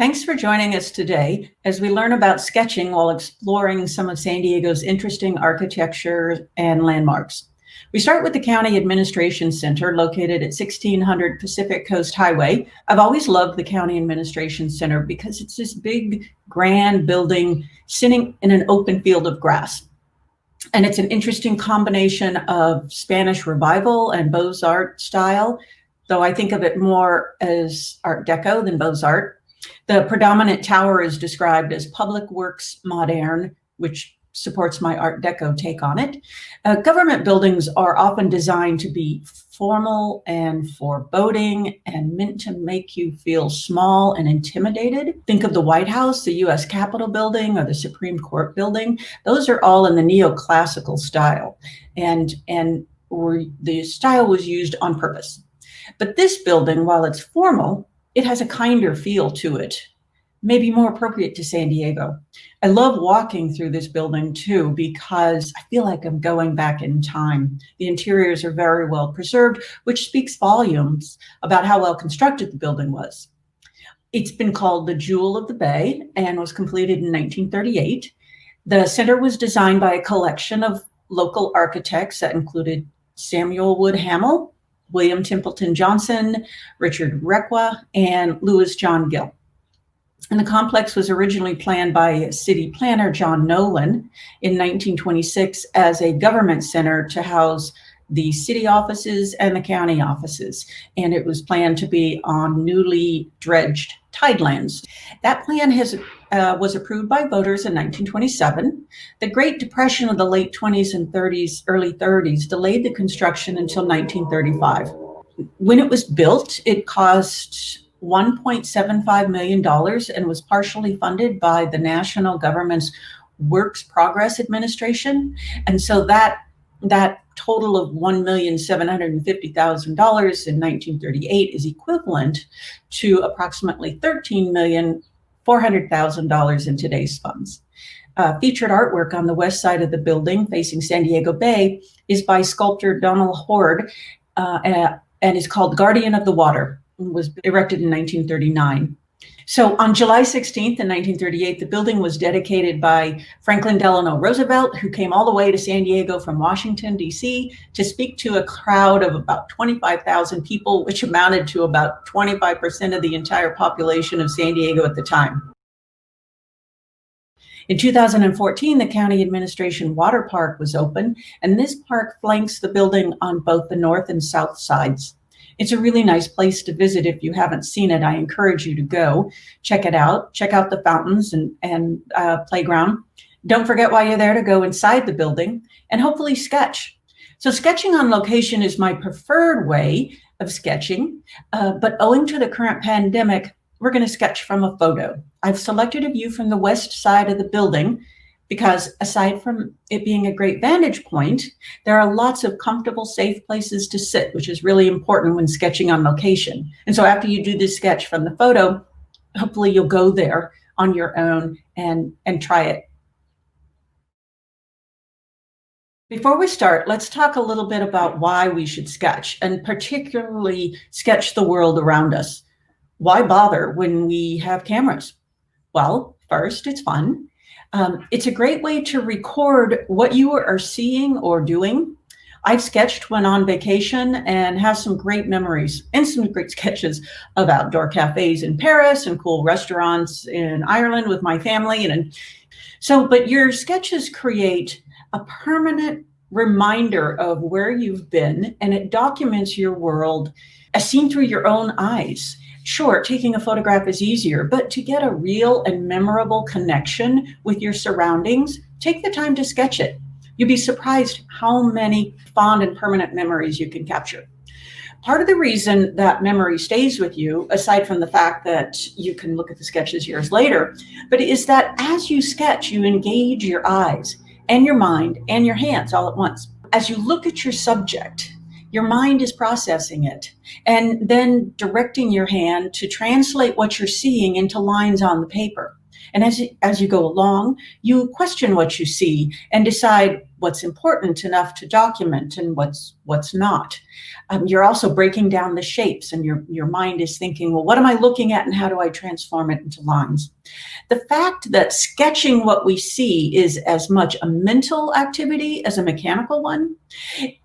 Thanks for joining us today as we learn about sketching while exploring some of San Diego's interesting architecture and landmarks. We start with the County Administration Center located at 1600 Pacific Coast Highway. I've always loved the County Administration Center because it's this big, grand building sitting in an open field of grass. And it's an interesting combination of Spanish Revival and Beaux-Arts style, though I think of it more as Art Deco than Beaux-Arts. The predominant tower is described as Public Works Moderne, which supports my Art Deco take on it. Government buildings are often designed to be formal and foreboding and meant to make you feel small and intimidated. Think of the White House, the U.S. Capitol building, or the Supreme Court building. Those are all in the neoclassical style, and the style was used on purpose. But this building, while it's formal, it has a kinder feel to it, maybe more appropriate to San Diego. I love walking through this building too, because I feel like I'm going back in time. The interiors are very well preserved, which speaks volumes about how well constructed the building was. It's been called the Jewel of the Bay and was completed in 1938. The center was designed by a collection of local architects that included Samuel Wood Hamill, William Templeton Johnson, Richard Requa, and Louis John Gill. And the complex was originally planned by city planner John Nolan in 1926 as a government center to house the city offices and the county offices. And it was planned to be on newly dredged tidelands. That plan was approved by voters in 1927. The Great Depression of the late 20s and 30s, early 30s delayed the construction until 1935. When it was built, it cost $1.75 million and was partially funded by the national government's Works Progress Administration. And so that total of $1,750,000 in 1938 is equivalent to approximately $13,400,000 in today's funds. Featured artwork on the west side of the building facing San Diego Bay is by sculptor Donald Horde and is called Guardian of the Water. It was erected in 1939. So on July 16th in 1938, the building was dedicated by Franklin Delano Roosevelt, who came all the way to San Diego from Washington, D.C. to speak to a crowd of about 25,000 people, which amounted to about 25% of the entire population of San Diego at the time. In 2014, the County Administration Water Park was open, and this park flanks the building on both the north and south sides. It's a really nice place to visit. If you haven't seen it, I encourage you to go check it out. Check out the fountains and playground. Don't forget while you're there to go inside the building and hopefully sketch. So sketching on location is my preferred way of sketching, but owing to the current pandemic, we're going to sketch from a photo. I've selected a view from the west side of the building because aside from it being a great vantage point, there are lots of comfortable, safe places to sit, which is really important when sketching on location. And so after you do this sketch from the photo, hopefully you'll go there on your own and try it. Before we start, let's talk a little bit about why we should sketch, and particularly sketch the world around us. Why bother when we have cameras? Well, first, it's fun. It's a great way to record what you are seeing or doing. I've sketched when on vacation and have some great memories and some great sketches of outdoor cafes in Paris and cool restaurants in Ireland with my family. But your sketches create a permanent reminder of where you've been, and it documents your world as seen through your own eyes. Sure, taking a photograph is easier, but to get a real and memorable connection with your surroundings, take the time to sketch it. You'll be surprised how many fond and permanent memories you can capture. Part of the reason that memory stays with you, aside from the fact that you can look at the sketches years later, but is that as you sketch, you engage your eyes and your mind and your hands all at once. As you look at your subject, your mind is processing it and then directing your hand to translate what you're seeing into lines on the paper. And as you go along, you question what you see and decide what's important enough to document and what's not. You're also breaking down the shapes, and your mind is thinking, well, what am I looking at and how do I transform it into lines? The fact that sketching what we see is as much a mental activity as a mechanical one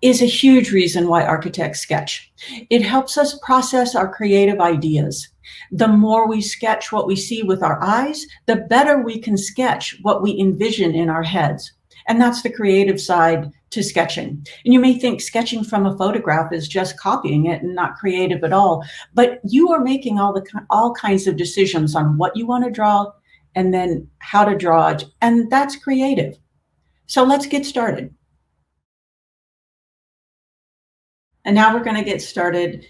is a huge reason why architects sketch. It helps us process our creative ideas. The more we sketch what we see with our eyes, the better we can sketch what we envision in our heads. And that's the creative side to sketching. And you may think sketching from a photograph is just copying it and not creative at all, but you are making all kinds of decisions on what you want to draw and then how to draw it, and that's creative. So let's get started. And now we're going to get started.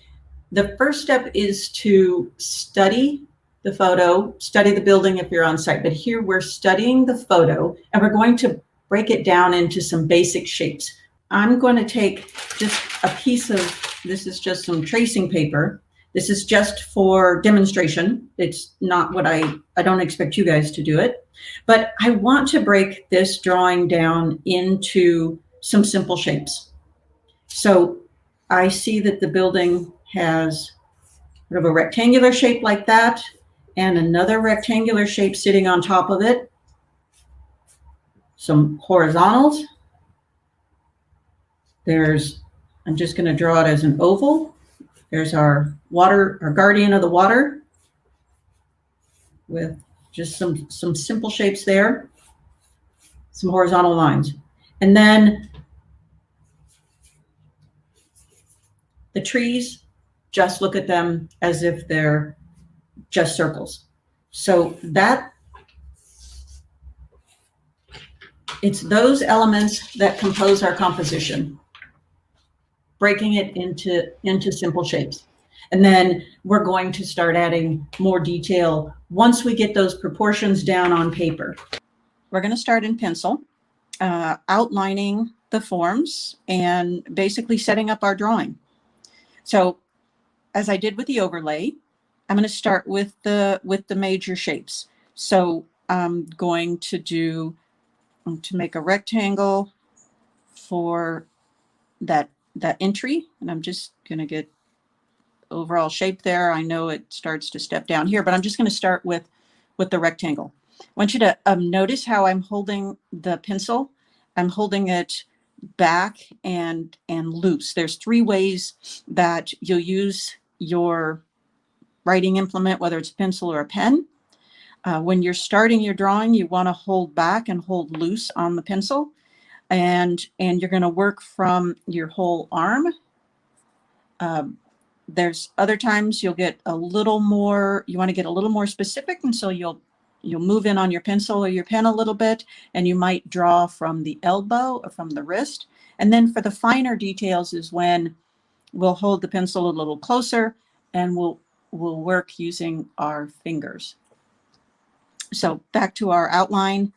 The first step is to study the photo, study the building if you're on site. But here we're studying the photo, and we're going to break it down into some basic shapes. I'm going to take just a piece of, this is just some tracing paper. This is just for demonstration. It's not what I don't expect you guys to do it. But I want to break this drawing down into some simple shapes. So I see that the building has sort of a rectangular shape like that, and another rectangular shape sitting on top of it. Some horizontals. I'm just going to draw it as an oval. There's our guardian of the water, with just some simple shapes there, some horizontal lines. And then the trees, just look at them as if they're just circles. So it's those elements that compose our composition, breaking it into simple shapes. And then we're going to start adding more detail once we get those proportions down on paper. We're going to start in pencil, outlining the forms and basically setting up our drawing. So as I did with the overlay, I'm going to start with the major shapes. So I'm going to make a rectangle for that entry, and I'm just going to get overall shape there. I know it starts to step down here, but I'm just going to start with the rectangle. I want you to notice how I'm holding the pencil. I'm holding it back and loose. There's 3 ways that you'll use your writing implement, whether it's a pencil or a pen. When you're starting your drawing, you want to hold back and hold loose on the pencil, and you're going to work from your whole arm. There's other times you'll get a little more, you want to get a little more specific, and so you'll move in on your pencil or your pen a little bit, and you might draw from the elbow or from the wrist. And then for the finer details is when we'll hold the pencil a little closer, and we'll work using our fingers. So back to our outline.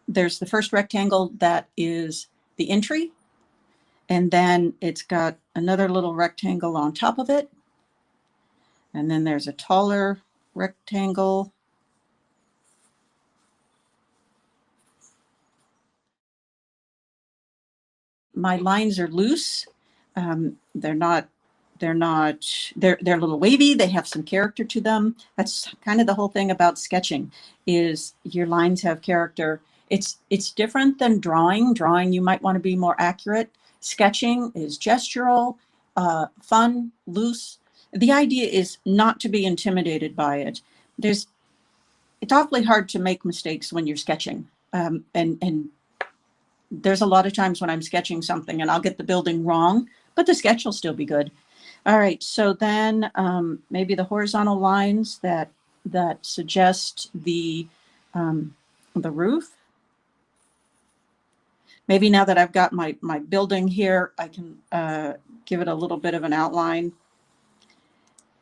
There's the first rectangle that is the entry, and then it's got another little rectangle on top of it. And then there's a taller rectangle. My lines are loose. They're a little wavy. They have some character to them. That's kind of the whole thing about sketching, is your lines have character. It's different than drawing. Drawing, you might want to be more accurate. Sketching is gestural, fun, loose. The idea is not to be intimidated by it. It's awfully hard to make mistakes when you're sketching. And there's a lot of times when I'm sketching something and I'll get the building wrong, but the sketch will still be good. All right, so then maybe the horizontal lines that suggest the roof. Maybe now that I've got my building here, I can give it a little bit of an outline.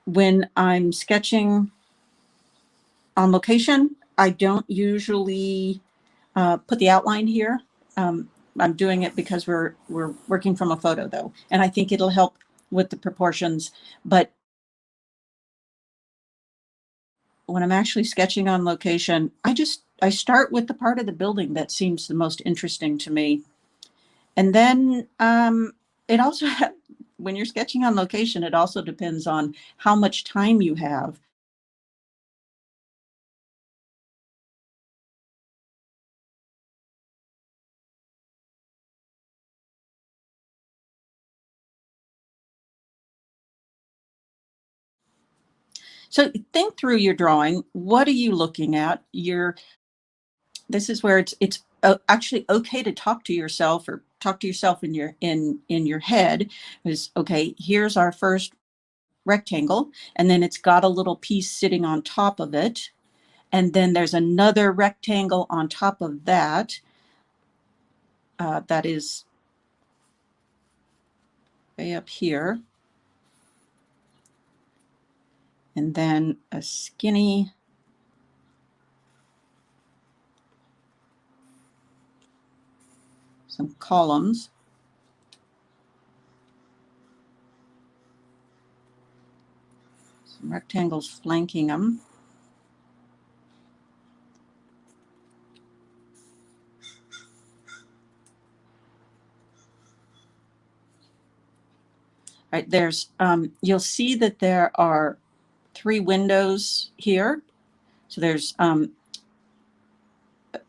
When I'm sketching on location, I don't usually put the outline here. I'm doing it because we're working from a photo, though, and I think it'll help with the proportions. But when I'm actually sketching on location, I start with the part of the building that seems the most interesting to me. And then it also, when you're sketching on location, it also depends on how much time you have. So think through your drawing. What are you looking at? This is where it's actually okay to talk to yourself, or talk to yourself in your head. Is okay, here's our first rectangle, and then it's got a little piece sitting on top of it, and then there's another rectangle on top of that. That is way up here, and then a skinny some columns. Some rectangles flanking them. Right, there's you'll see that there are 3 windows here. So there's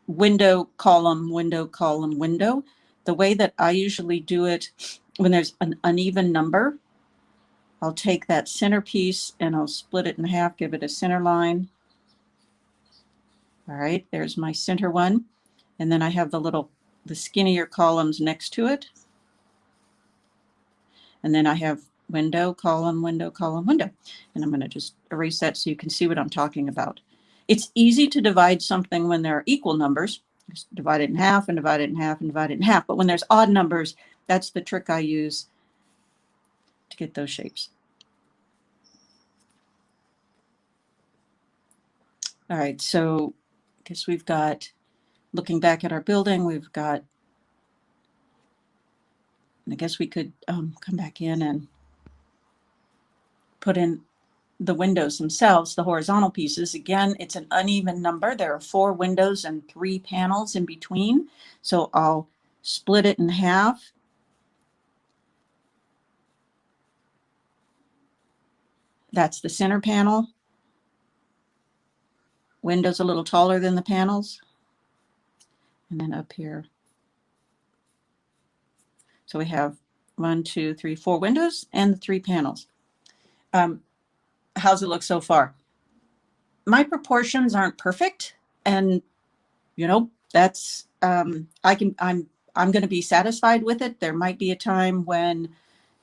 window, column, window, column, window. The way that I usually do it, when there's an uneven number, I'll take that center piece and I'll split it in half, give it a center line. All right, there's my center one. And then I have the skinnier columns next to it. And then I have window, column, window, column, window. And I'm going to just erase that so you can see what I'm talking about. It's easy to divide something when there are equal numbers. Just divide it in half and divide it in half and divide it in half. But when there's odd numbers, that's the trick I use to get those shapes. All right, so I guess we've got, looking back at our building, we've got, I guess we could come back in and put in the windows themselves, the horizontal pieces. Again, it's an uneven number. There are 4 windows and 3 panels in between. So I'll split it in half. That's the center panel. Windows a little taller than the panels. And then up here. So we have 1, 2, 3, 4 windows and the 3 panels. How's it look so far? My proportions aren't perfect, and you know, that's I'm going to be satisfied with it. There might be a time when,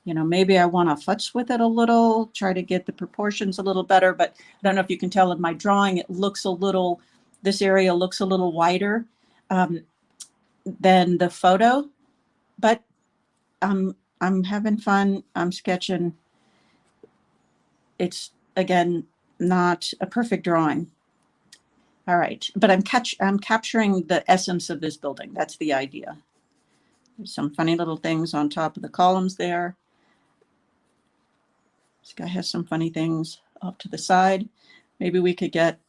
you know, maybe I want to futz with it a little, try to get the proportions a little better, but I don't know if you can tell in my drawing, it looks a little, this area looks a little wider than the photo, but I'm having fun. I'm sketching. It's, again, not a perfect drawing. All right, but I'm capturing the essence of this building. That's the idea. There's some funny little things on top of the columns there. This guy has some funny things off to the side. Maybe we could get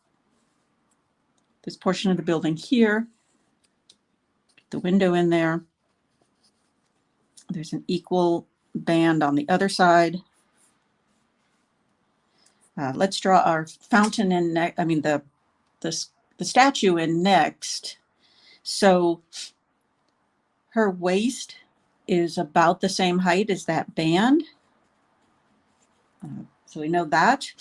this portion of the building here, get the window in there. There's an equal band on the other side. Let's draw our fountain in next. I mean the statue in next. So her waist is about the same height as that band. So we know that.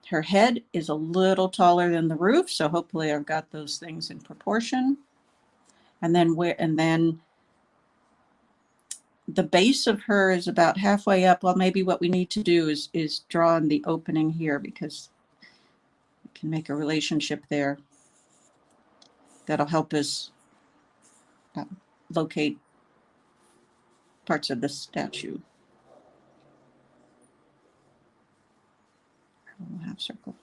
Her head is a little taller than the roof, so hopefully I've got those things in proportion. And then the base of her is about halfway up. Well, maybe what we need to do is draw in the opening here, because we can make a relationship there that'll help us locate parts of the statue. Half circle.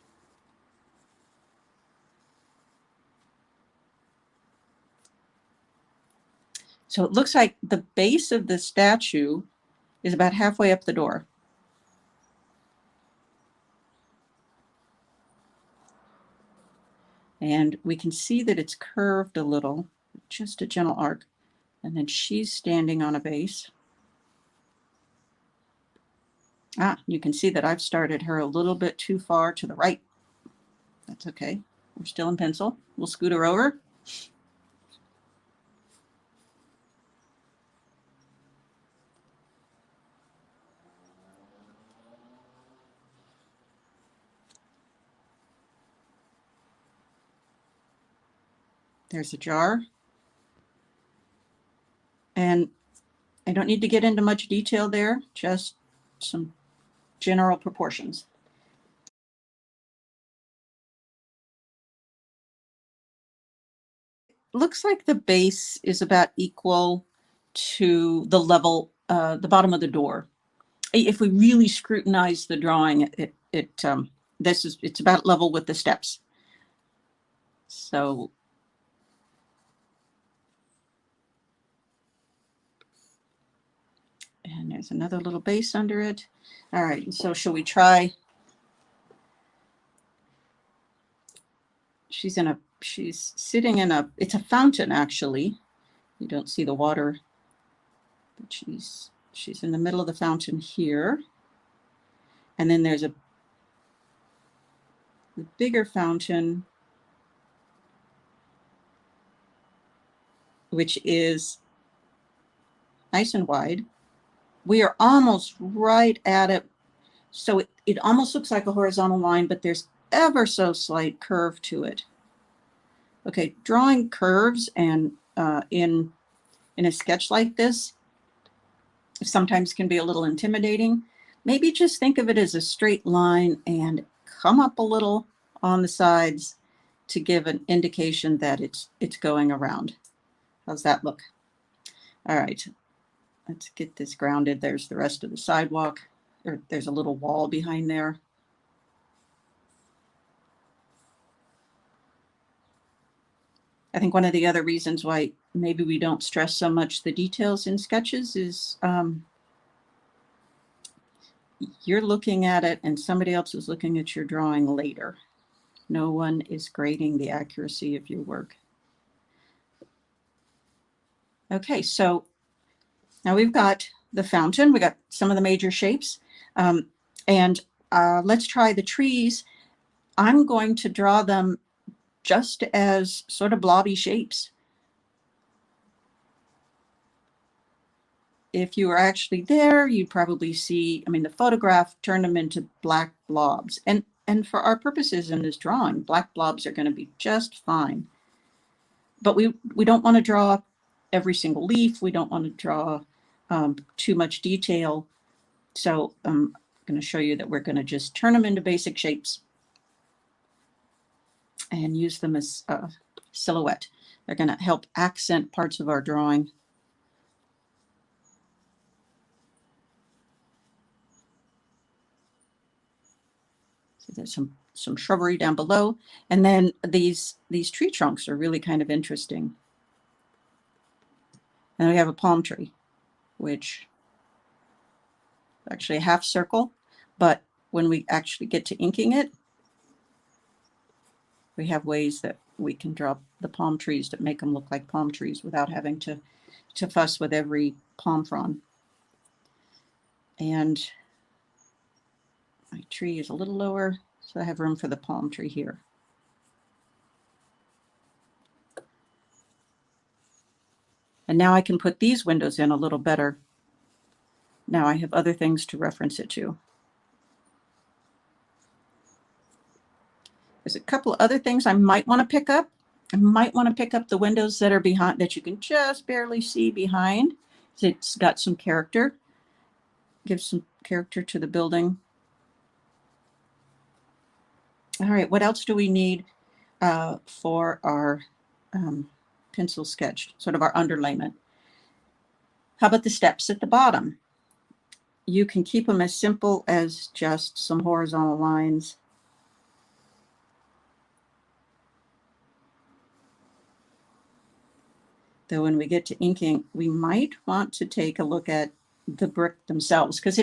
So it looks like the base of the statue is about halfway up the door. And we can see that it's curved a little, just a gentle arc. And then she's standing on a base. You can see that I've started her a little bit too far to the right. That's okay. We're still in pencil. We'll scoot her over. There's a jar. And I don't need to get into much detail there, just some general proportions. Looks like the base is about equal to the level, the bottom of the door. If we really scrutinize the drawing, it's about level with the steps. So and there's another little base under it. All right, so shall we try? She's sitting in it's a fountain actually. You don't see the water, but she's in the middle of the fountain here. And then there's the bigger fountain, which is nice and wide. We are almost right at it. So it almost looks like a horizontal line, but there's ever so slight curve to it. Okay, drawing curves and in a sketch like this sometimes can be a little intimidating. Maybe just think of it as a straight line and come up a little on the sides to give an indication that it's going around. How's that look? All right, let's get this grounded. There's the rest of the sidewalk, or there's a little wall behind there. I think one of the other reasons why maybe we don't stress so much the details in sketches is you're looking at it and somebody else is looking at your drawing later. No one is grading the accuracy of your work. Okay, so now we've got the fountain, we got some of the major shapes, and let's try the trees. I'm going to draw them just as sort of blobby shapes. If you were actually there, you'd probably see, I mean, the photograph turned them into black blobs. And for our purposes in this drawing, black blobs are going to be just fine. But we don't want to draw every single leaf. We don't want to draw too much detail. So I'm going to show you that we're going to just turn them into basic shapes and use them as a silhouette. They're going to help accent parts of our drawing. So there's some shrubbery down below. And then these tree trunks are really kind of interesting. And we have a palm tree, which is actually a half circle, but when we actually get to inking it, we have ways that we can draw the palm trees that make them look like palm trees without having to fuss with every palm frond. And my tree is a little lower, so I have room for the palm tree here. And now I can put these windows in a little better. Now I have other things to reference it to. There's a couple of other things I might want to pick up. I might want to pick up the windows that are behind, that you can just barely see behind. It's got some character, gives some character to the building. All right, what else do we need for our pencil sketch, sort of our underlayment? How about the steps at the bottom? You can keep them as simple as just some horizontal lines. Though when we get to inking, we might want to take a look at the brick themselves, because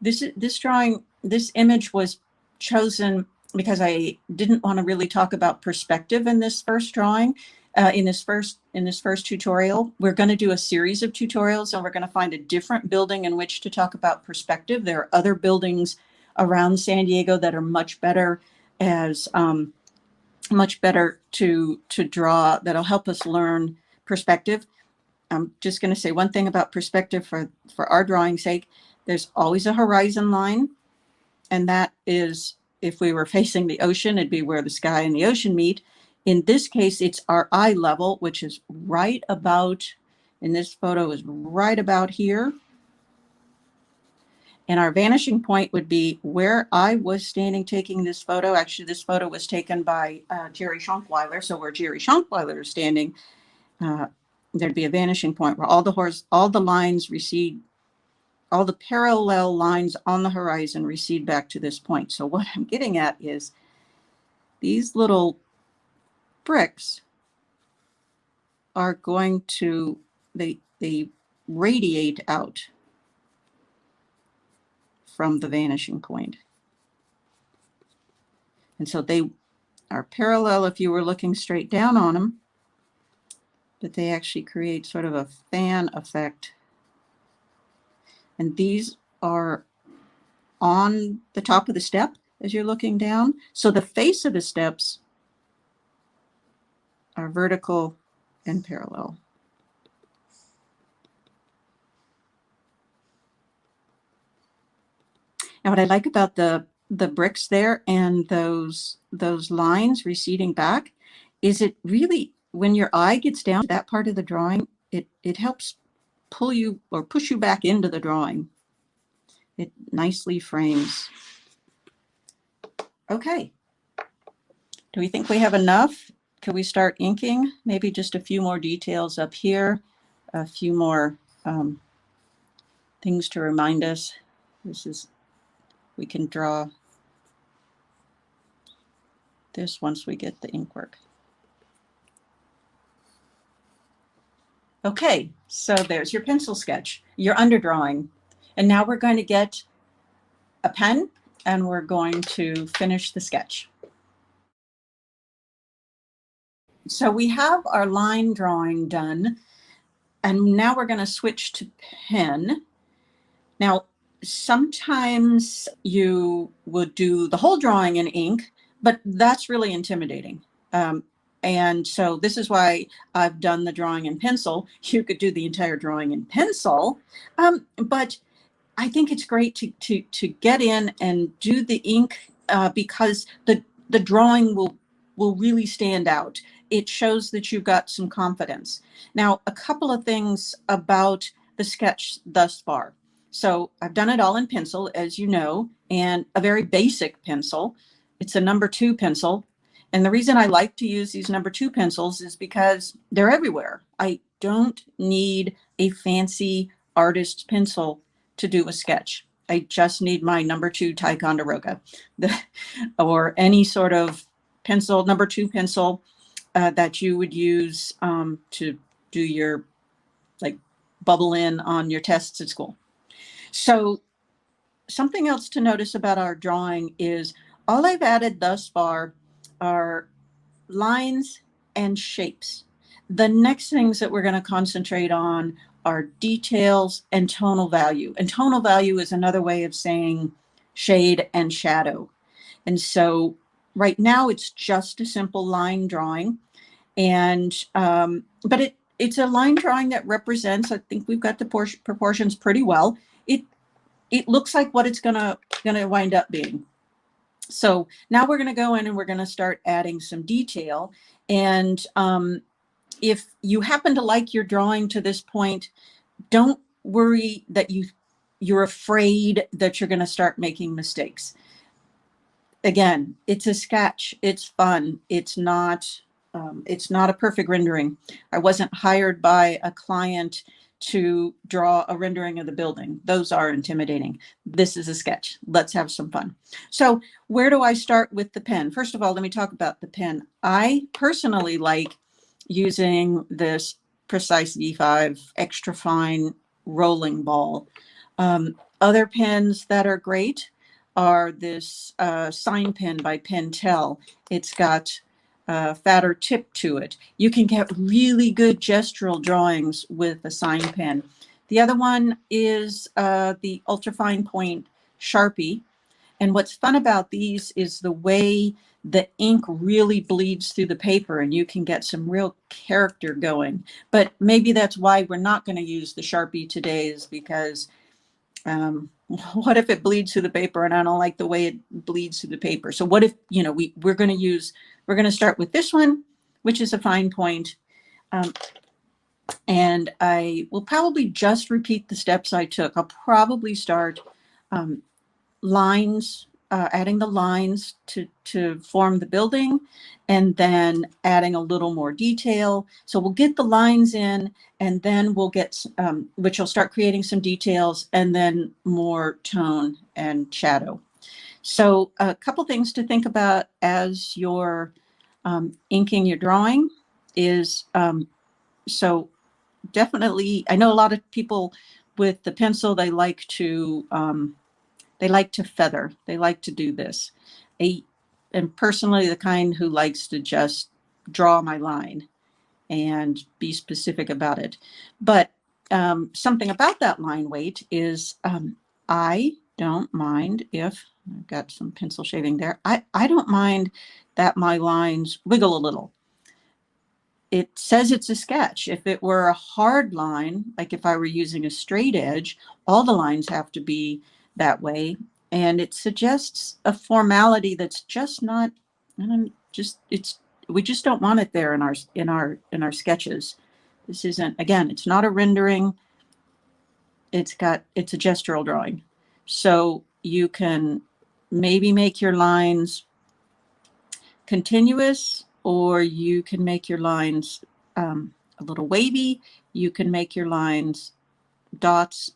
this drawing, this image was chosen because I didn't want to really talk about perspective in this first drawing. In this first tutorial, we're going to do a series of tutorials, and we're going to find a different building in which to talk about perspective. There are other buildings around San Diego that are much better as much better to draw, that'll help us learn perspective. I'm just going to say one thing about perspective for our drawing's sake. There's always a horizon line, and that is, if we were facing the ocean, it'd be where the sky and the ocean meet. In this case, it's our eye level, which is right about, in this photo, is right about here. And our vanishing point would be where I was standing taking this photo. Actually, this photo was taken by Jerry Schonkweiler. So where Jerry Schonkweiler is standing, there'd be a vanishing point where all the lines recede, all the parallel lines on the horizon recede back to this point. So what I'm getting at is these little bricks are going to, they radiate out from the vanishing point. And so they are parallel if you were looking straight down on them, but they actually create sort of a fan effect. And these are on the top of the step as you're looking down. So the face of the steps are vertical and parallel. Now, what I like about the bricks there and those lines receding back is it really, when your eye gets down to that part of the drawing, it helps pull you or push you back into the drawing. It nicely frames. Okay. Do we think we have enough? Can we start inking? Maybe just a few more details up here, a few more things to remind us. We can draw this once we get the ink work. Okay, so there's your pencil sketch, your underdrawing. And now we're going to get a pen and we're going to finish the sketch. So we have our line drawing done, and now we're going to switch to pen. Now, sometimes you would do the whole drawing in ink, but that's really intimidating. And so this is why I've done the drawing in pencil. You could do the entire drawing in pencil, but I think it's great to get in and do the ink because the drawing will really stand out. It shows that you've got some confidence. Now, a couple of things about the sketch thus far. So I've done it all in pencil, as you know, and a very basic pencil. It's a number 2 pencil. And the reason I like to use these number 2 pencils is because they're everywhere. I don't need a fancy artist's pencil to do a sketch. I just need my number 2 Ticonderoga or any sort of pencil, number 2 pencil that you would use to do your, like, bubble in on your tests at school. So something else to notice about our drawing is all I've added thus far are lines and shapes. The next things that we're going to concentrate on are details and tonal value. And tonal value is another way of saying shade and shadow. And so right now it's just a simple line drawing. And but it's a line drawing that represents, I think we've got the proportions pretty well. It looks like what it's gonna wind up being. So now we're going to go in and we're going to start adding some detail. And if you happen to like your drawing to this point, don't worry that you're afraid that you're going to start making mistakes. Again, it's a sketch. It's fun. It's not a perfect rendering. I wasn't hired by a client to draw a rendering of the building. Those are intimidating. This is a sketch. Let's have some fun. So where do I start with the pen? First of all, let me talk about the pen. I personally like using this Precise V5 extra fine rolling ball. Other pens that are great are this sign pen by Pentel. It's got a fatter tip to it. You can get really good gestural drawings with a sign pen. The other one is the ultrafine point Sharpie. And what's fun about these is the way the ink really bleeds through the paper, and you can get some real character going. But maybe that's why we're not going to use the Sharpie today, is because what if it bleeds through the paper and I don't like the way it bleeds through the paper? So what if, you know, we're going to start with this one, which is a fine point. And I will probably just repeat the steps I took. I'll probably start lines, adding the lines to form the building, and then adding a little more detail. So we'll get the lines in, and then we'll get, which will start creating some details, and then more tone and shadow. So a couple things to think about as you're inking your drawing is, so definitely, I know a lot of people with the pencil, they like to feather. They like to do this. And personally, the kind who likes to just draw my line and be specific about it. But something about that line weight is I don't mind if, I've got some pencil shaving there, I don't mind that my lines wiggle a little. It says it's a sketch. If it were a hard line, like if I were using a straight edge, all the lines have to be that way. And it suggests a formality that's just not, we just don't want it there in our sketches. This isn't, again, it's not a rendering. It's a gestural drawing. So you can maybe make your lines continuous, or you can make your lines a little wavy. You can make your lines dots,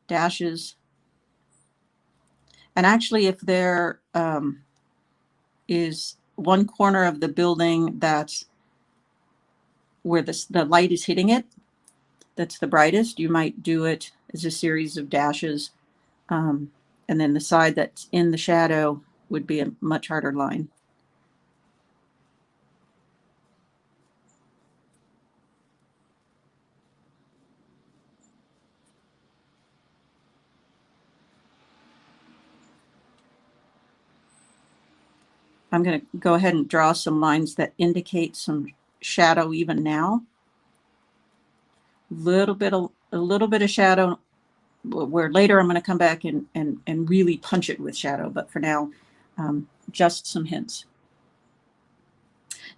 dashes. And actually, if there is one corner of the building that's where the light is hitting it, that's the brightest, you might do it as a series of dashes. And then the side that's in the shadow would be a much harder line. I'm going to go ahead and draw some lines that indicate some shadow even now. A little bit of shadow, where later I'm going to come back and really punch it with shadow. But for now, just some hints.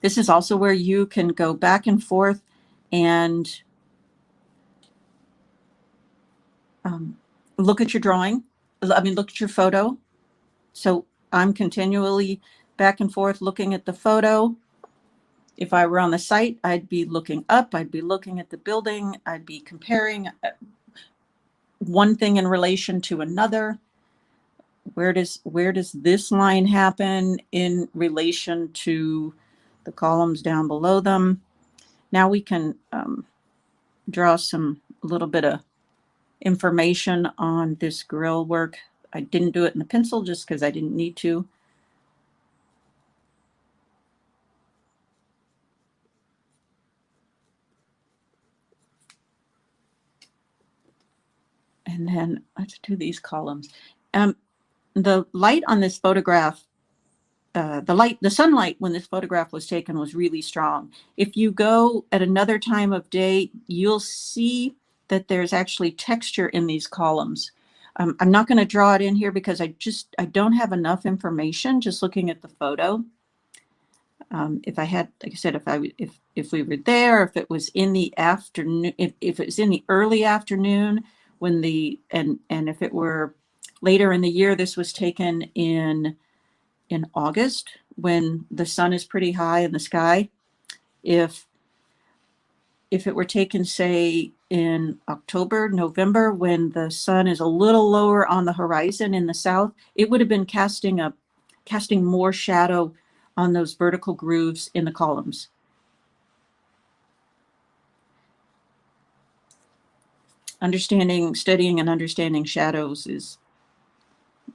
This is also where you can go back and forth and look at your drawing. Look at your photo. So I'm continually back and forth looking at the photo. If I were on the site, I'd be looking up, I'd be looking at the building, I'd be comparing one thing in relation to another. Where does this line happen in relation to the columns down below them? Now we can draw a little bit of information on this grill work. I didn't do it in the pencil just because I didn't need to. And then let's do these columns. The light on this photograph, the sunlight when this photograph was taken was really strong. If you go at another time of day, you'll see that there's actually texture in these columns. I'm not going to draw it in here because I don't have enough information just looking at the photo. If I had, like I said, if we were there, if it was in the afternoon, if it was in the early afternoon, when and if it were later in the year, this was taken in August when the sun is pretty high in the sky. If it were taken, say, in October, November, when the sun is a little lower on the horizon in the south, it would have been casting more shadow on those vertical grooves in the columns. Studying and understanding shadows is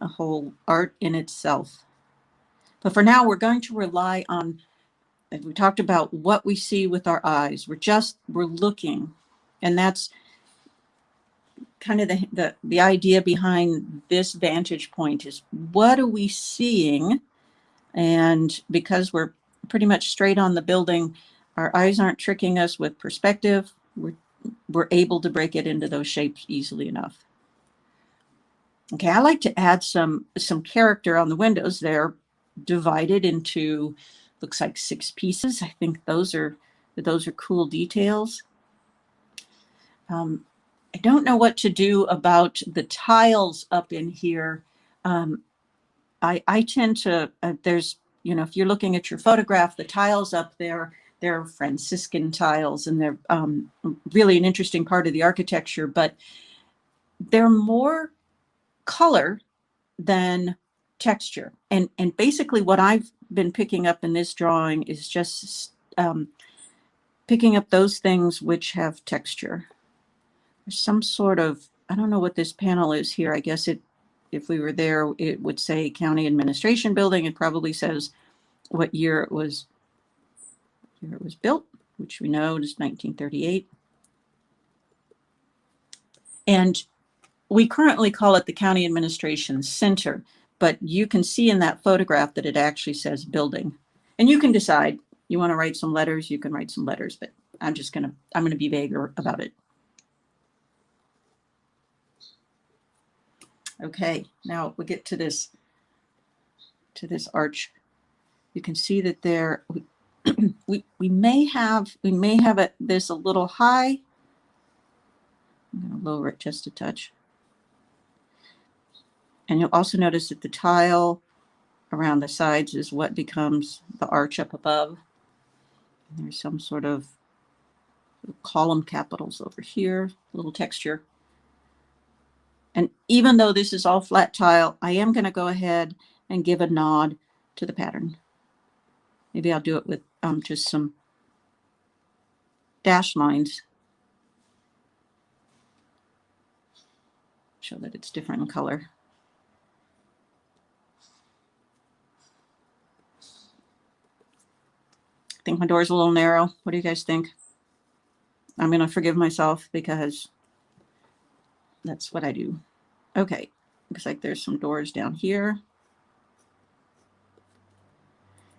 a whole art in itself. But for now, we're going to rely on, as we talked about, what we see with our eyes. We're looking, and that's kind of the idea behind this vantage point is what are we seeing? And because we're pretty much straight on the building, our eyes aren't tricking us with perspective. We're able to break it into those shapes easily enough. Okay, I like to add some character on the windows. They're divided into, looks like 6 pieces. I think those are cool details. I don't know what to do about the tiles up in here. I tend to, there's, you know, if you're looking at your photograph, the tiles up there, they're Franciscan tiles, and they're really an interesting part of the architecture, but they're more color than texture. And basically what I've been picking up in this drawing is just picking up those things which have texture. There's some sort of, I don't know what this panel is here. I guess if we were there, it would say County Administration Building. It probably says what year it was built, which we know is 1938. And we currently call it the County Administration Center, but you can see in that photograph that it actually says building. And you can decide, you want to write some letters, you can write some letters, but I'm going to be vaguer about it. Okay, now we get to this arch. You can see that there we may have this a little high. I'm going to lower it just a touch. And you'll also notice that the tile around the sides is what becomes the arch up above. And there's some sort of column capitals over here, a little texture. And even though this is all flat tile, I am going to go ahead and give a nod to the pattern. Maybe I'll do it with just some dash lines. Show that it's different in color. I think my door's a little narrow. What do you guys think? I'm going to forgive myself because that's what I do. Okay, looks like there's some doors down here.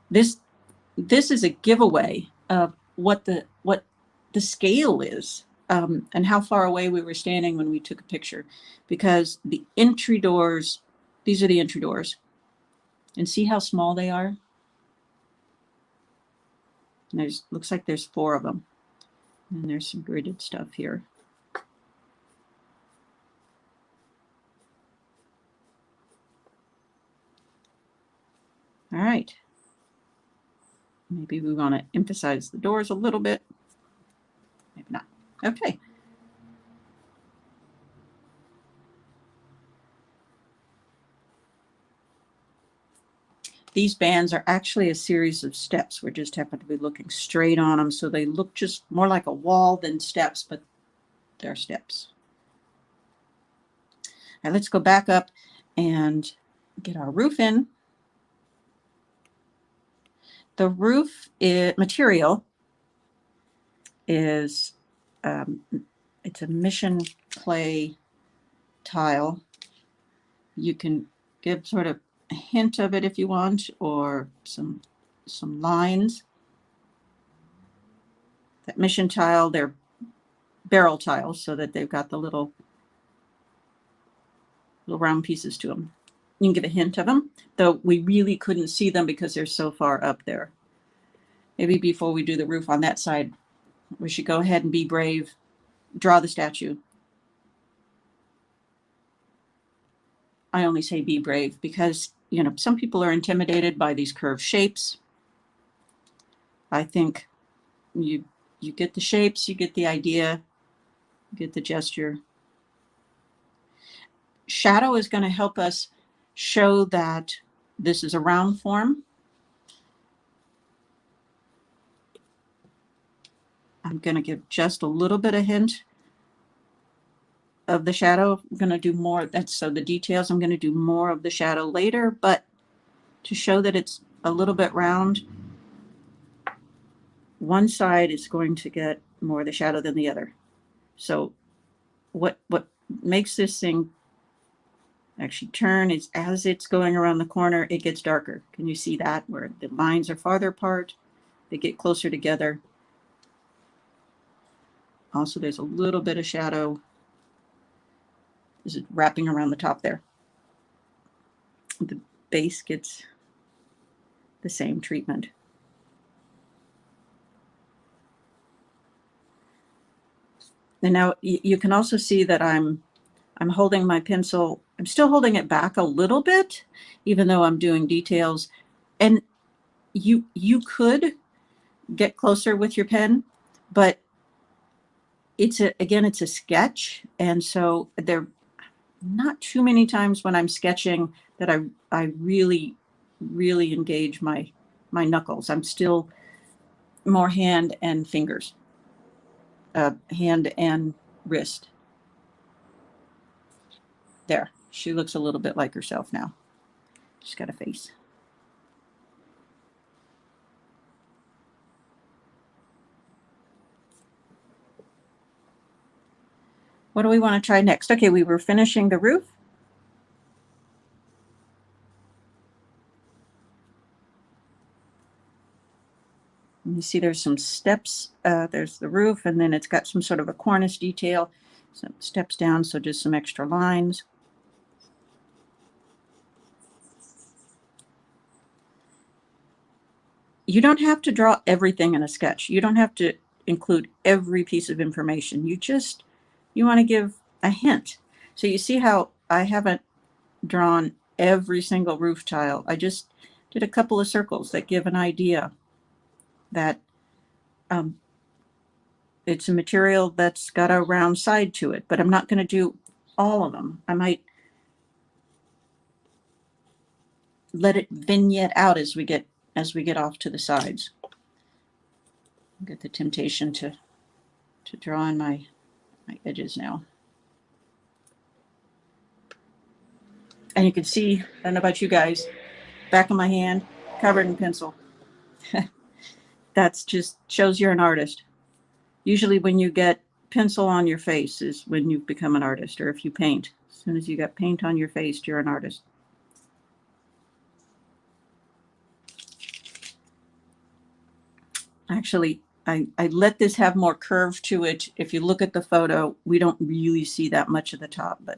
This is a giveaway of what the scale is and how far away we were standing when we took a picture, because the entry doors, these are the entry doors, and see how small they are. And looks like there's 4 of them, and there's some gridded stuff here. All right. Maybe we want to emphasize the doors a little bit. Maybe not. Okay. These bands are actually a series of steps. We just happen to be looking straight on them, so they look just more like a wall than steps, but they're steps. All right, let's go back up and get our roof in. The roof material is it's a mission clay tile. You can give sort of a hint of it if you want, or some lines. That mission tile, they're barrel tiles, so that they've got the little round pieces to them. You can give a hint of them, though we really couldn't see them because they're so far up there. Maybe before we do the roof on that side, we should go ahead and be brave, draw the statue. I only say be brave because, you know, some people are intimidated by these curved shapes. I think you get the shapes, you get the idea, you get the gesture. Shadow is going to help us show that this is a round form. I'm going to give just a little bit of hint of the shadow. I'm going to do more. That's so the details. I'm going to do more of the shadow later, but to show that it's a little bit round, one side is going to get more of the shadow than the other. So what makes this thing actually turn is as it's going around the corner, it gets darker. Can you see that? Where the lines are farther apart, they get closer together. Also, there's a little bit of shadow. Is it wrapping around the top there? The base gets the same treatment. And now you can also see that I'm holding my pencil. I'm still holding it back a little bit, even though I'm doing details. And you could get closer with your pen, but it's a sketch, and so there are not too many times when I'm sketching that I really engage my knuckles. I'm still more hand and fingers, hand and wrist. There, she looks a little bit like herself now. She's got a face. What do we want to try next? Okay, we were finishing the roof. You see there's some steps. There's the roof, and then it's got some sort of a cornice detail. Some steps down, so just some extra lines. You don't have to draw everything in a sketch. You don't have to include every piece of information. You want to give a hint. So you see how I haven't drawn every single roof tile. I just did a couple of circles that give an idea that it's a material that's got a round side to it, but I'm not going to do all of them. I might let it vignette out as we get off to the sides. I get the temptation to draw in my edges now. And you can see, I don't know about you guys, back of my hand covered in pencil. That's just shows you're an artist. Usually when you get pencil on your face is when you've become an artist, or if you paint. As soon as you got paint on your face, you're an artist. Actually, I let this have more curve to it. If you look at the photo, we don't really see that much of the top, but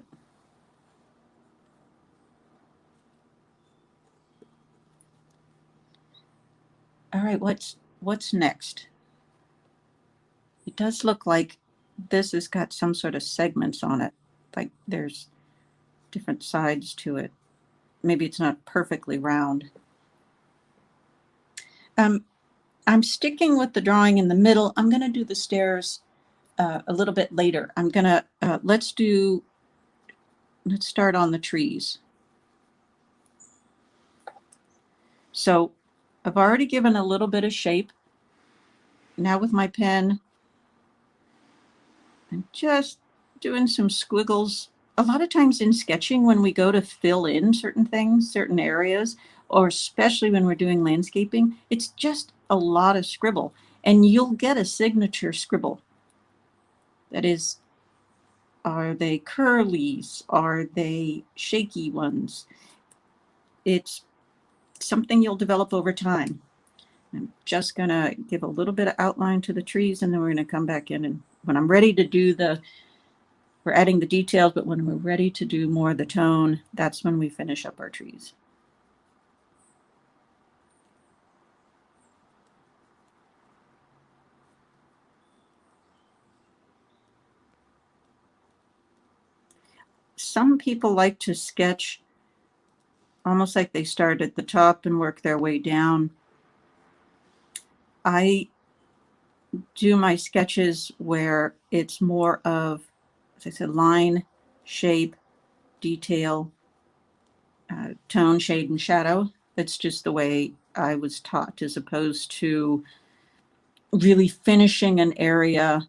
all right, what's next? It does look like this has got some sort of segments on it, like there's different sides to it. Maybe it's not perfectly round. I'm sticking with the drawing in the middle. I'm going to do the stairs a little bit later. I'm going to, let's start on the trees. So I've already given a little bit of shape. Now with my pen, I'm just doing some squiggles. A lot of times in sketching, when we go to fill in certain things, certain areas, or especially when we're doing landscaping, it's just a lot of scribble, and you'll get a signature scribble. That is, are they curlies? Are they shaky ones? It's something you'll develop over time. I'm just going to give a little bit of outline to the trees, and then we're going to come back in, and when I'm ready to do we're adding the details, but when we're ready to do more of the tone, that's when we finish up our trees. Some people like to sketch almost like they start at the top and work their way down. I do my sketches where it's more of, as I said, line, shape, detail, tone, shade, and shadow. That's just the way I was taught, as opposed to really finishing an area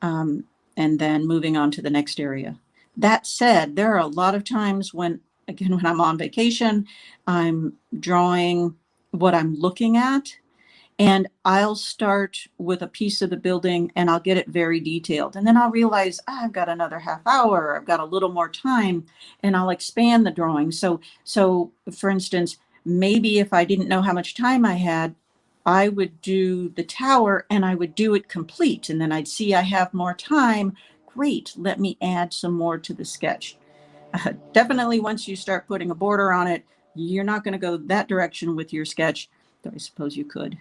and then moving on to the next area. That said, there are a lot of times when, again, when I'm on vacation, I'm drawing what I'm looking at, and I'll start with a piece of the building and I'll get it very detailed. And then I'll realize, I've got another half hour, I've got a little more time, and I'll expand the drawing. So for instance, maybe if I didn't know how much time I had, I would do the tower and I would do it complete. And then I'd see I have more time. Great, let me add some more to the sketch. Definitely once you start putting a border on it, you're not going to go that direction with your sketch, though I suppose you could.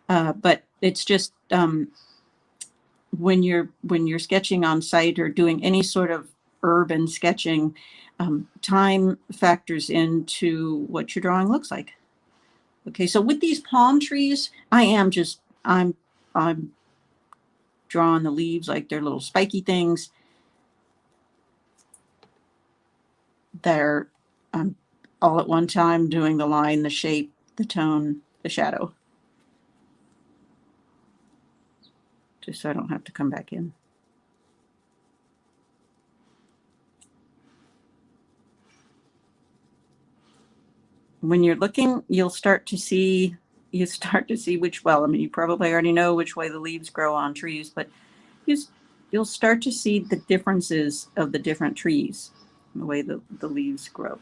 But it's just when you're sketching on site or doing any sort of urban sketching, time factors into what your drawing looks like. Okay, so with these palm trees, I'm drawing the leaves like they're little spiky things. They're all at one time doing the line, the shape, the tone, the shadow. Just so I don't have to come back in. When you're looking, you'll start to see which, well, I mean, you probably already know which way the leaves grow on trees, but you'll start to see the differences of the different trees, the way the leaves grow.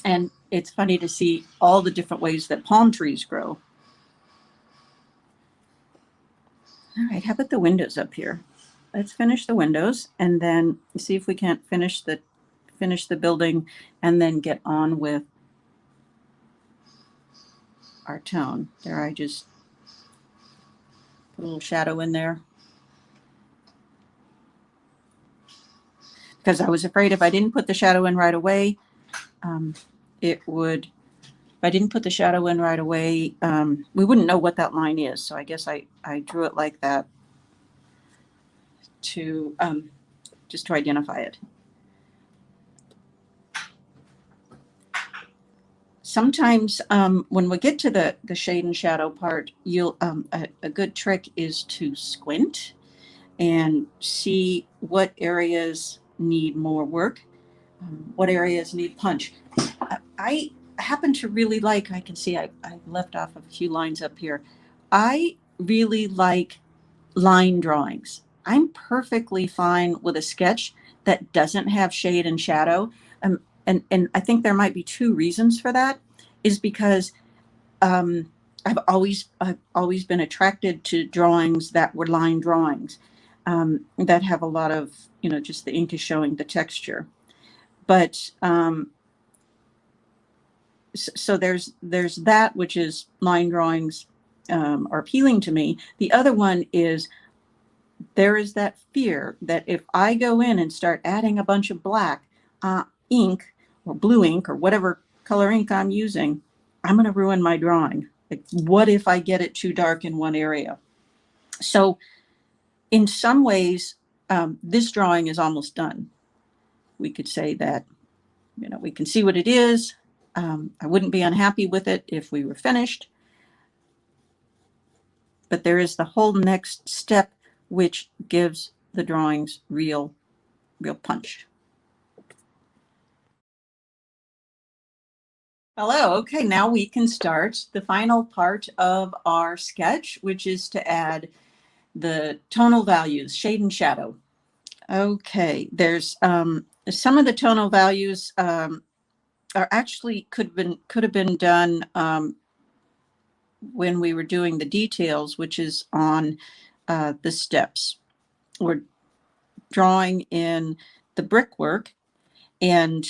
And it's funny to see all the different ways that palm trees grow. All right, how about the windows up here? Let's finish the windows and then see if we can't finish the building and then get on with our tone. There, I just put a little shadow in there because I was afraid if I didn't put the shadow in right away, if I didn't put the shadow in right away, we wouldn't know what that line is. So I guess I drew it like that to just to identify it. Sometimes when we get to the shade and shadow part, you'll a good trick is to squint and see what areas need more work, what areas need punch. I happen to really like, I can see I left off a few lines up here. I really like line drawings. I'm perfectly fine with a sketch that doesn't have shade and shadow. And I think there might be two reasons for that, is because I've always been attracted to drawings that were line drawings, that have a lot of, just the ink is showing the texture. But so there's that, which is line drawings are appealing to me. The other one is there is that fear that if I go in and start adding a bunch of black ink or blue ink or whatever color ink I'm using, I'm going to ruin my drawing. Like, what if I get it too dark in one area? So in some ways, this drawing is almost done. We could say that, we can see what it is. I wouldn't be unhappy with it if we were finished. But there is the whole next step, which gives the drawings real punch. Hello. Okay, now we can start the final part of our sketch, which is to add the tonal values, shade and shadow. Okay, there's some of the tonal values are actually could have been done when we were doing the details, which is on the steps. We're drawing in the brickwork, and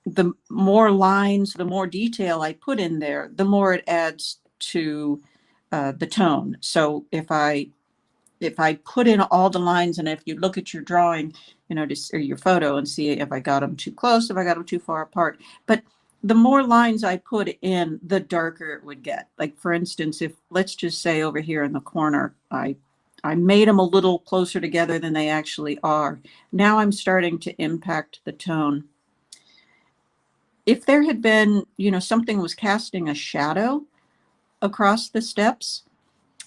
the more lines, the more detail I put in there, the more it adds to the tone. So if I put in all the lines, and if you look at your drawing, or your photo, and see if I got them too close, if I got them too far apart. But the more lines I put in, the darker it would get. Like, for instance, if, let's just say over here in the corner, I made them a little closer together than they actually are. Now I'm starting to impact the tone. If there had been, something was casting a shadow across the steps,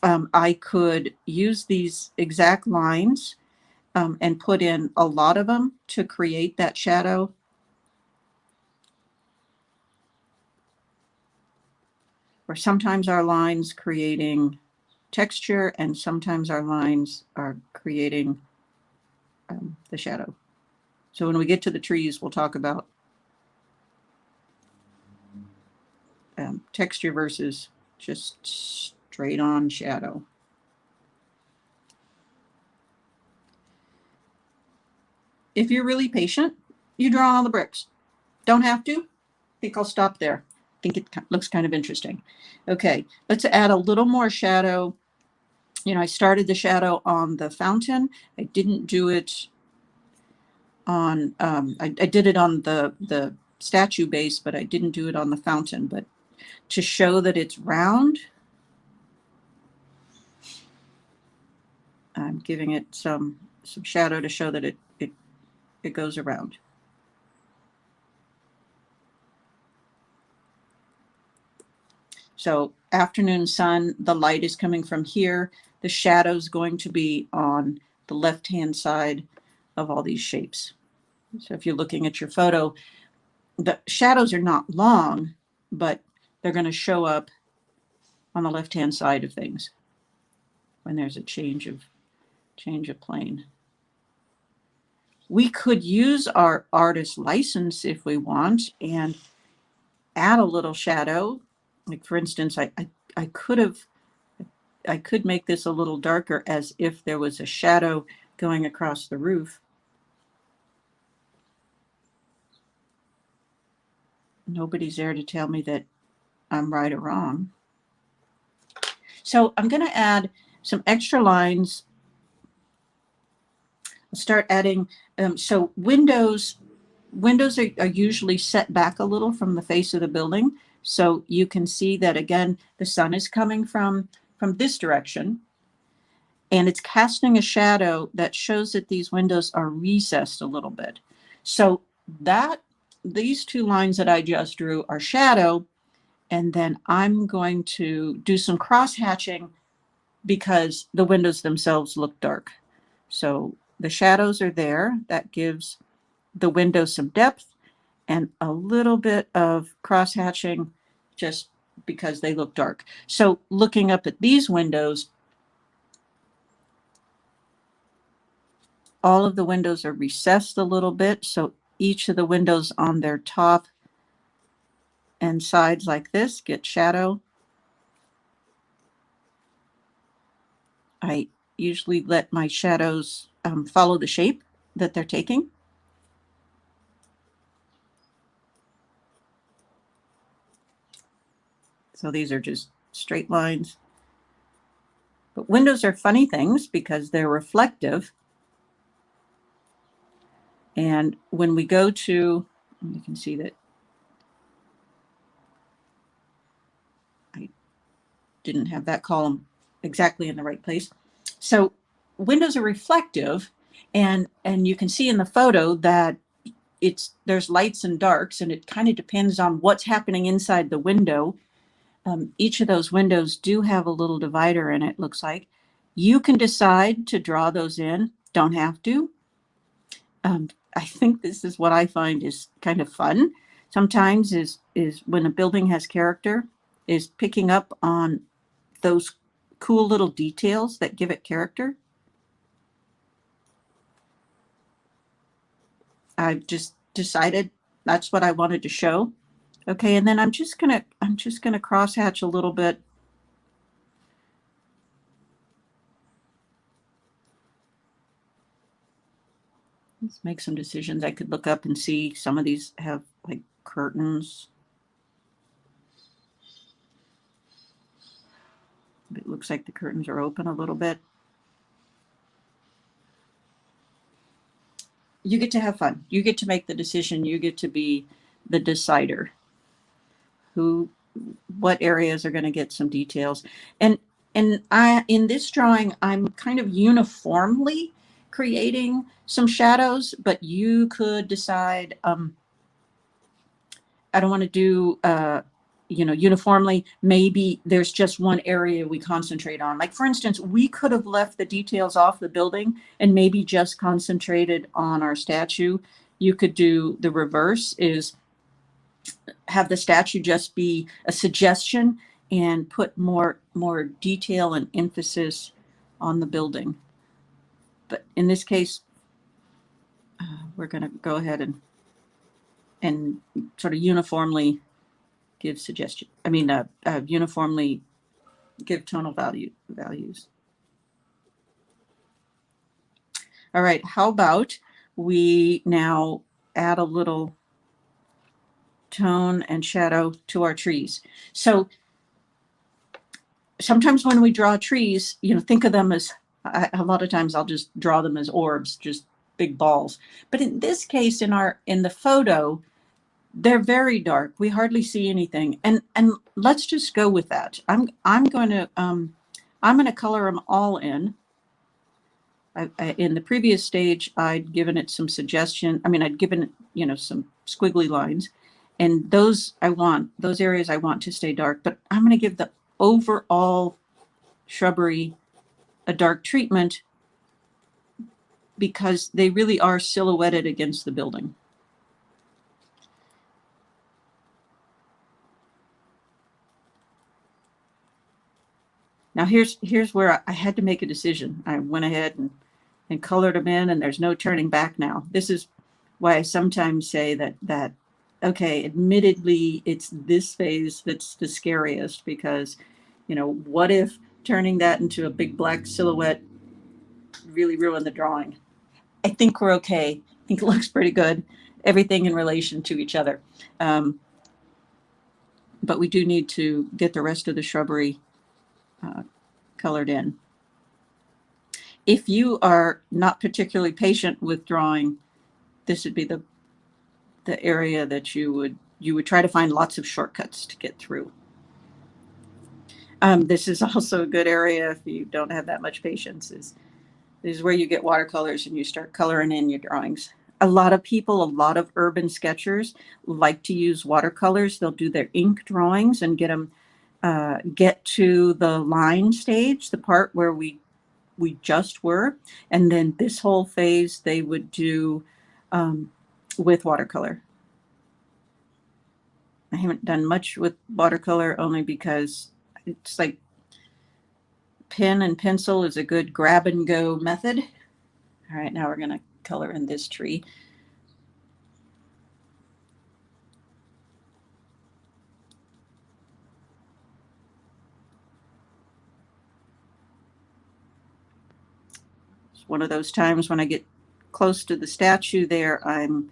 I could use these exact lines and put in a lot of them to create that shadow. Or sometimes our lines creating texture, and sometimes our lines are creating the shadow. So when we get to the trees, we'll talk about texture versus just straight on shadow. If you're really patient, you draw all the bricks. Don't have to. I think I'll stop there. I think it looks kind of interesting. Okay, let's add a little more shadow. You know, I started the shadow on the fountain. I didn't do it on, I did it on the statue base, but I didn't do it on the fountain. But to show that it's round, I'm giving it some shadow to show that it goes around. So afternoon sun, the light is coming from here. The shadow is going to be on the left-hand side of all these shapes. So if you're looking at your photo, the shadows are not long, but they're going to show up on the left-hand side of things when there's a change of plane. We could use our artist license if we want and add a little shadow. Like for instance, I could make this a little darker as if there was a shadow going across the roof. Nobody's there to tell me that I'm right or wrong. So I'm going to add some extra lines. I'll start adding, so windows are usually set back a little from the face of the building. So you can see that again, the sun is coming from this direction, and it's casting a shadow that shows that these windows are recessed a little bit. So these two lines that I just drew are shadow, and then I'm going to do some cross hatching because the windows themselves look dark. So the shadows are there. That gives the window some depth, and a little bit of cross hatching just because they look dark. So looking up at these windows, all of the windows are recessed a little bit. So each of the windows on their top and sides like this get shadow. I usually let my shadows follow the shape that they're taking. So these are just straight lines. But windows are funny things because they're reflective. And when we go to, you can see that I didn't have that column exactly in the right place. So windows are reflective, and you can see in the photo that there's lights and darks, and it kind of depends on what's happening inside the window. Each of those windows do have a little divider in it, looks like. You can decide to draw those in, don't have to. I think this is what I find is kind of fun. Sometimes is when a building has character, is picking up on those cool little details that give it character. I've just decided that's what I wanted to show. Okay, and then I'm just gonna crosshatch a little bit. Let's make some decisions. I could look up and see some of these have like curtains. It looks like the curtains are open a little bit. You get to have fun. You get to make the decision. You get to be the decider. What areas are going to get some details. And in this drawing, I'm kind of uniformly creating some shadows, but you could decide, I don't want to do, uniformly. Maybe there's just one area we concentrate on. Like, for instance, we could have left the details off the building and maybe just concentrated on our statue. You could do the reverse, is have the statue just be a suggestion and put more detail and emphasis on the building. But in this case, we're going to go ahead and sort of uniformly give suggestion. I mean, uniformly give tonal values. All right, how about we now add a little tone and shadow to our trees. So sometimes when we draw trees, think of them as, a lot of times I'll just draw them as orbs, just big balls. But in this case, in the photo, they're very dark. We hardly see anything, and let's just go with that. I'm going to color them all in. In the previous stage, I'd given it some suggestion. I mean, I'd given it some squiggly lines, and those areas I want to stay dark. But I'm going to give the overall shrubbery a dark treatment because they really are silhouetted against the building. Now here's where I had to make a decision. I went ahead and colored them in, and there's no turning back now. This is why I sometimes say that okay, admittedly, it's this phase that's the scariest, because what if turning that into a big black silhouette really ruined the drawing? I think we're okay. I think it looks pretty good, everything in relation to each other. But we do need to get the rest of the shrubbery colored in. If you are not particularly patient with drawing, this would be the area that you would try to find lots of shortcuts to get through. This is also a good area if you don't have that much patience. This is where you get watercolors and you start coloring in your drawings. A lot of people, a lot of urban sketchers like to use watercolors. They'll do their ink drawings and get to the line stage, the part where we just were, and then this whole phase they would do with watercolor. I haven't done much with watercolor, only because it's like pen and pencil is a good grab and go method. All right, now we're going to color in this tree. It's one of those times when I get close to the statue there, I'm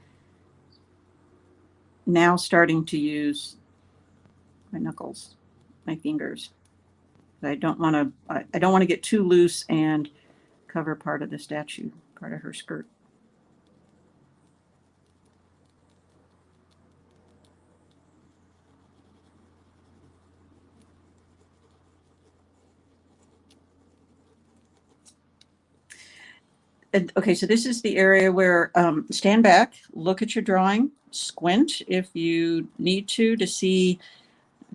now starting to use my knuckles, my fingers. I don't want to get too loose and cover part of the statue, part of her skirt. Okay, so this is the area where stand back, look at your drawing, squint if you need to see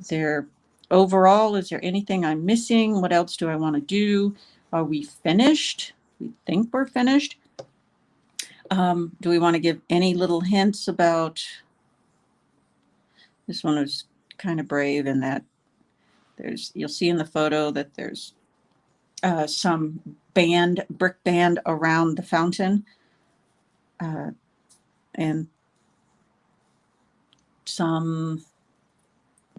there overall, is there anything I'm missing? What else do I want to do? Are we finished? We think we're finished. Do we want to give any little hints about, this one was kind of brave in that you'll see in the photo that there's some brick band around the fountain, and some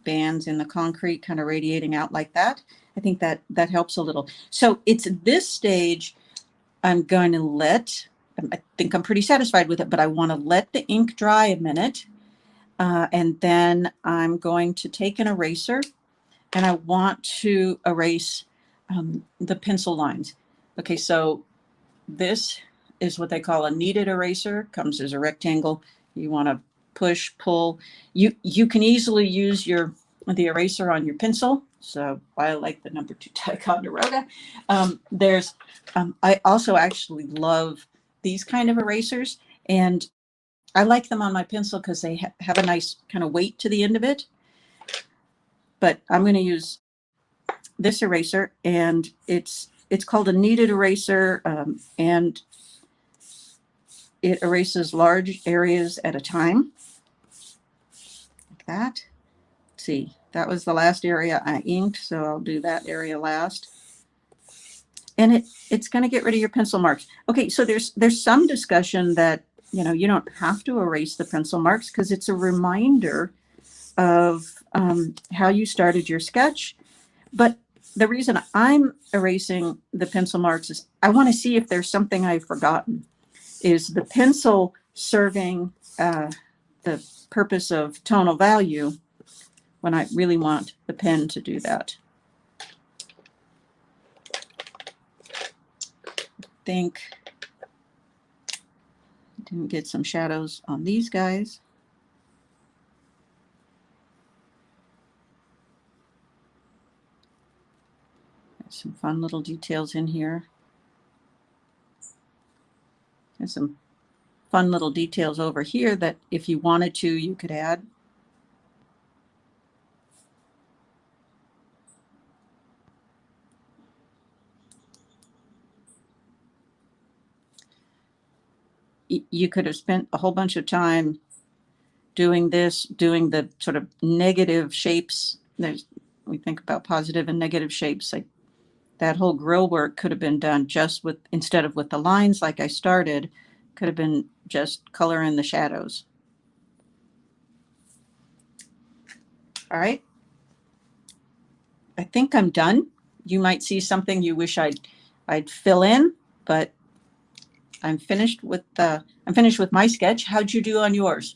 bands in the concrete kind of radiating out like that. I think that helps a little. So it's this stage I'm going to I think I'm pretty satisfied with it, but I want to let the ink dry a minute. And then I'm going to take an eraser, and I want to erase the pencil lines. Okay, so this is what they call a kneaded eraser. Comes as a rectangle. You want to push, pull. You can easily use the eraser on your pencil. So I like the number 2 Ticonderoga. I also actually love these kind of erasers, and I like them on my pencil because they have a nice kind of weight to the end of it. but I'm going to use this eraser, and it's called a kneaded eraser, and it erases large areas at a time, like that. Let's see, that was the last area I inked, so I'll do that area last. And it's going to get rid of your pencil marks. Okay, so there's some discussion that, you know, you don't have to erase the pencil marks because it's a reminder of how you started your sketch. But the reason I'm erasing the pencil marks is I want to see if there's something I've forgotten. Is the pencil serving the purpose of tonal value when I really want the pen to do that? I think I didn't get some shadows on these guys. There's some fun little details in here. There's some fun little details over here that if you wanted to, you could add. You could have spent a whole bunch of time doing this, doing the sort of negative shapes. We think about positive and negative shapes. Like that whole grill work could have been done just with, instead of with the lines like I started, could have been just color in the shadows. All right. I think I'm done. You might see something you wish I'd fill in, but I'm finished with my sketch. How'd you do on yours?